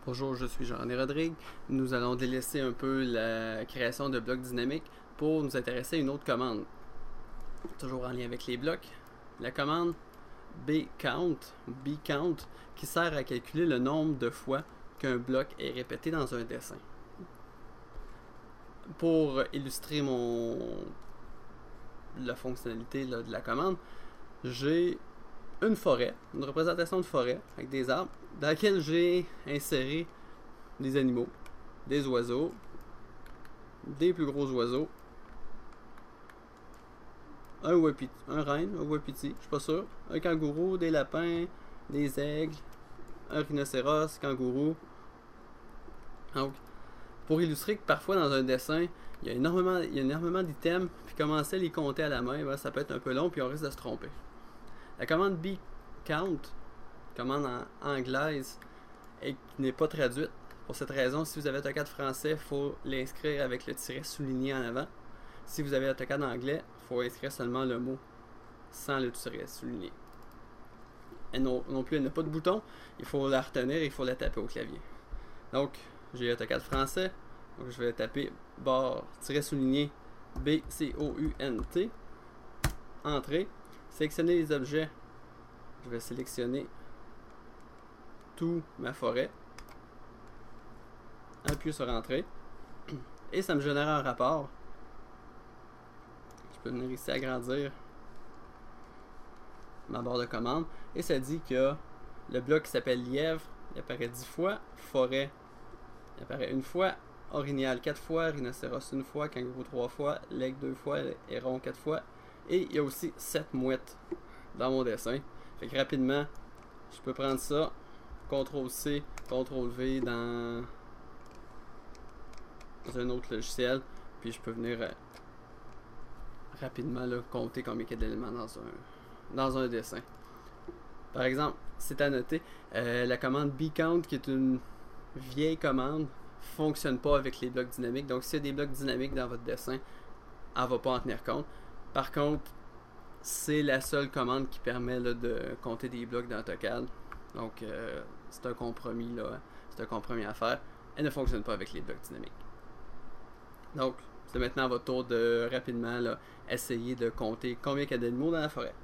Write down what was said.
Bonjour, je suis Jean-René Rodrigue. Nous allons délaisser un peu la création de blocs dynamiques pour nous intéresser à une autre commande. Toujours en lien avec les blocs, la commande bcount qui sert à calculer le nombre de fois qu'un bloc est répété dans un dessin. Pour illustrer la fonctionnalité de la commande, j'ai une forêt, une représentation de forêt avec des arbres dans laquelle j'ai inséré des animaux, des oiseaux, des plus gros oiseaux, un renne, un wapiti, je suis pas sûr, un kangourou, des lapins, des aigles, un rhinocéros, kangourou. Donc, pour illustrer que parfois dans un dessin, il y a énormément d'items, puis commencer à les compter à la main, ça peut être un peu long, puis on risque de se tromper. La commande bcount, commande anglaise, et qui n'est pas traduite. Pour cette raison, si vous avez AutoCAD français, il faut l'inscrire avec le tiret souligné en avant. Si vous avez AutoCAD anglais, il faut inscrire seulement le mot sans le tiret souligné. Et non plus, elle n'a pas de bouton. Il faut la retenir et il faut la taper au clavier. Donc, j'ai AutoCAD français. Donc, je vais taper barre tiret souligné BCOUNT. Entrée. Sélectionner les objets. Je vais sélectionner tout ma forêt. Appuyer sur Entrée. Et ça me génère un rapport. Je peux venir ici agrandir ma barre de commande. Et ça dit que le bloc qui s'appelle lièvre, il apparaît 10 fois. Forêt, il apparaît une fois. Orignal 4 fois. Rhinocéros 1 fois. Kangourou 3 fois. L'aigle 2 fois. Héron 4 fois. Et il y a aussi 7 mouettes dans mon dessin. Fait que rapidement, je peux prendre ça. CTRL-C, CTRL-V dans un autre logiciel. Puis je peux venir rapidement compter combien il y a d'éléments dans un dessin. Par exemple, c'est à noter, la commande bcount, qui est une vieille commande, fonctionne pas avec les blocs dynamiques. Donc s'il y a des blocs dynamiques dans votre dessin, elle ne va pas en tenir compte. Par contre, c'est la seule commande qui permet de compter des blocs dans AutoCAD. Donc c'est un compromis à faire. Elle ne fonctionne pas avec les blocs dynamiques. Donc c'est maintenant à votre tour de rapidement essayer de compter combien il y a d'animaux dans la forêt.